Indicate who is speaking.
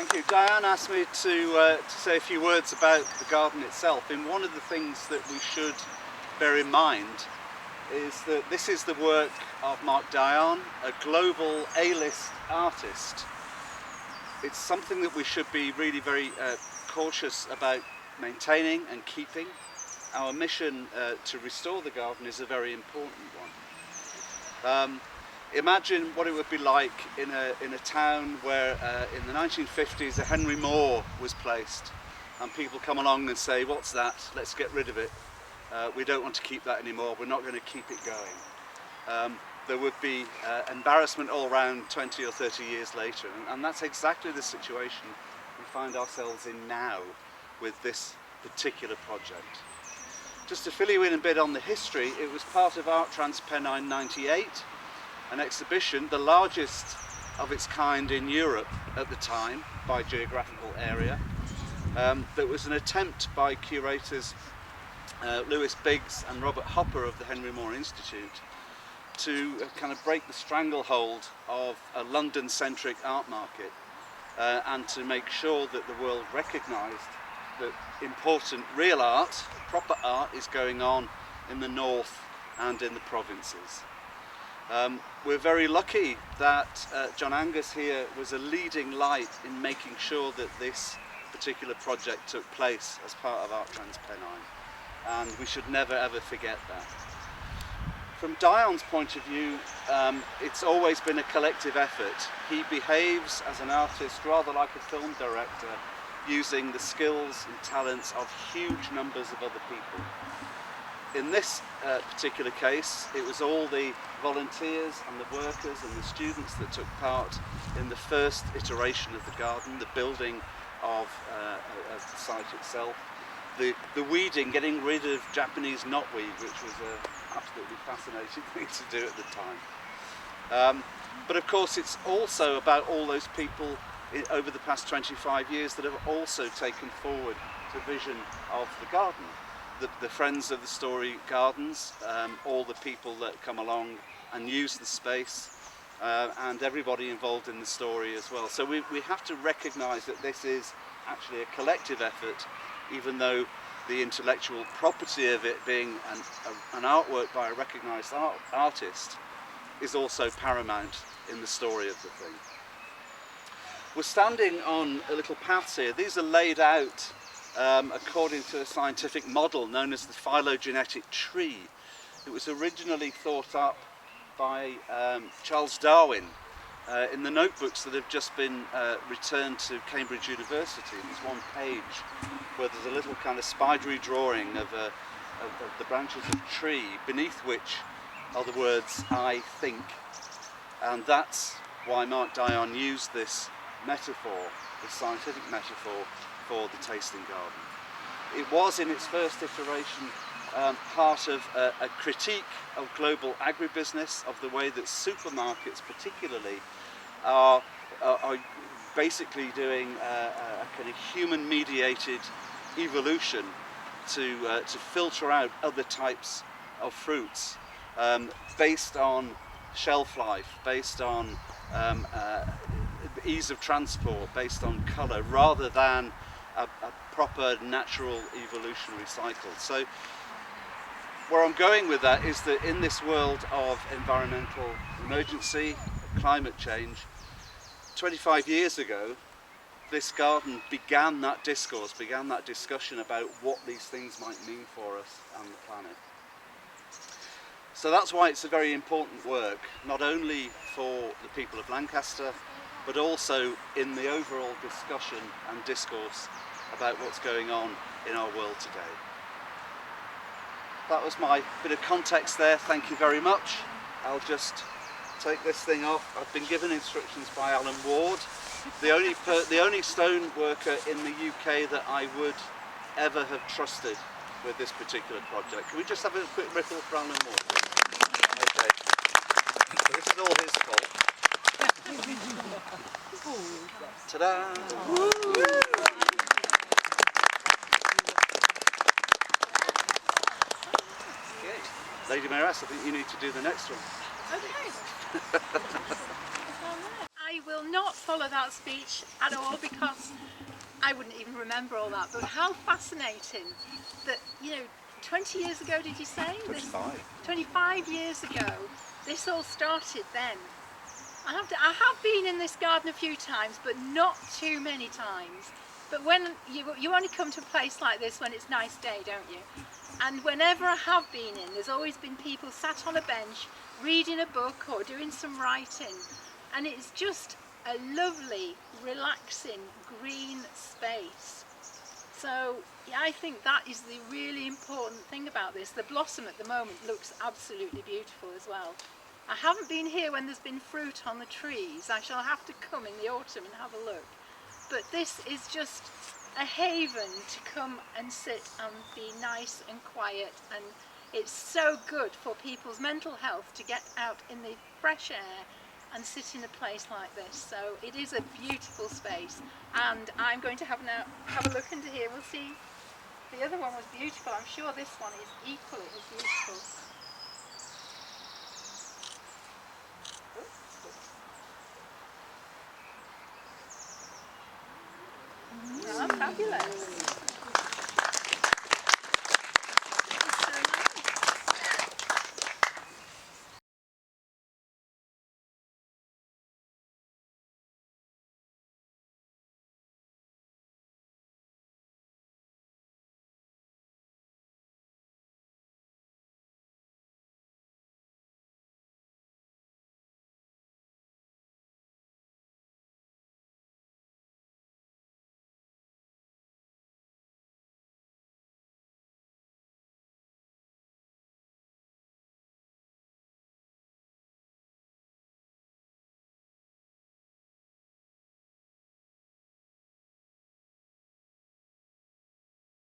Speaker 1: Thank you. Diane asked me to say a few words about the garden itself. And one of the things that we should bear in mind is that this is the work of Mark Dion, a global A-list artist. It's something that we should be really very cautious about maintaining and keeping. Our mission to restore the garden is a very important one. Imagine what it would be like in a town where in the 1950s a Henry Moore was placed, and people come along and say, what's that? Let's get rid of it. We don't want to keep that anymore. We're not going to keep it going. There would be embarrassment all around 20 or 30 years later, and that's exactly the situation we find ourselves in now with this particular project. Just to fill you in a bit on the history, it was part of Art Trans Pennine 98, an exhibition, the largest of its kind in Europe at the time by geographical area. There was an attempt by curators Lewis Biggs and Robert Hopper of the Henry Moore Institute to kind of break the stranglehold of a London-centric art market and to make sure that the world recognised that important real art, proper art, is going on in the north and in the provinces. We're very lucky that John Angus here was a leading light in making sure that this particular project took place as part of Art Trans Pennine, and we should never ever forget that. From Dion's point of view, it's always been a collective effort. He behaves as an artist rather like a film director, using the skills and talents of huge numbers of other people. In this particular case, it was all the volunteers and the workers and the students that took part in the first iteration of the garden, the building of the site itself, the weeding, getting rid of Japanese knotweed, which was an absolutely fascinating thing to do at the time. But of course it's also about all those people over the past 25 years that have also taken forward the vision of the garden. The Friends of Storey Gardens, all the people that come along and use the space, and everybody involved in the story as well. So we have to recognise that this is actually a collective effort, even though the intellectual property of it being an artwork by a recognised artist is also paramount in the story of the thing. We're standing on a little paths here. These are laid out according to a scientific model known as the phylogenetic tree. It was originally thought up by Charles Darwin in the notebooks that have just been returned to Cambridge University. There's one page where there's a little kind of spidery drawing of the branches of a tree, beneath which are the words "I think," and that's why Mark Dion used this metaphor, the scientific metaphor, for the tasting garden. It was in its first iteration part of a critique of global agribusiness, of the way that supermarkets particularly are basically doing a kind of human mediated evolution to filter out other types of fruits based on shelf life, based on ease of transport, based on colour, rather than a proper natural evolutionary cycle. So where I'm going with that is that in this world of environmental emergency, climate change, 25 years ago this garden began that discourse, began that discussion about what these things might mean for us and the planet. So that's why it's a very important work, not only for the people of Lancaster, but also in the overall discussion and discourse about what's going on in our world today. That was my bit of context there. Thank you very much. I'll just take this thing off. I've been given instructions by Alan Ward, the only stone worker in the UK that I would ever have trusted with this particular project. Can we just have a quick ripple for Alan Ward? Okay. So this is all his fault. Ta-da! Okay. Lady Mayoress, I think you need to do the next one.
Speaker 2: Okay. I will not follow that speech at all because I wouldn't even remember all that. But how fascinating that, you know, 20 years ago, did you say?
Speaker 1: 25.
Speaker 2: 25 years ago, this all started then. I have been in this garden a few times, but not too many times. But when you only come to a place like this when it's a nice day, don't you? And whenever I have been in, there's always been people sat on a bench reading a book or doing some writing, and it's just a lovely, relaxing, green space. So yeah, I think that is the really important thing about this. The blossom at the moment looks absolutely beautiful as well. I haven't been here when there's been fruit on the trees. I shall have to come in the autumn and have a look. But this is just a haven to come and sit and be nice and quiet, and it's so good for people's mental health to get out in the fresh air and sit in a place like this. So it is a beautiful space, and I'm going to have a look into here. We'll see. The other one was beautiful. I'm sure this one is equally as beautiful.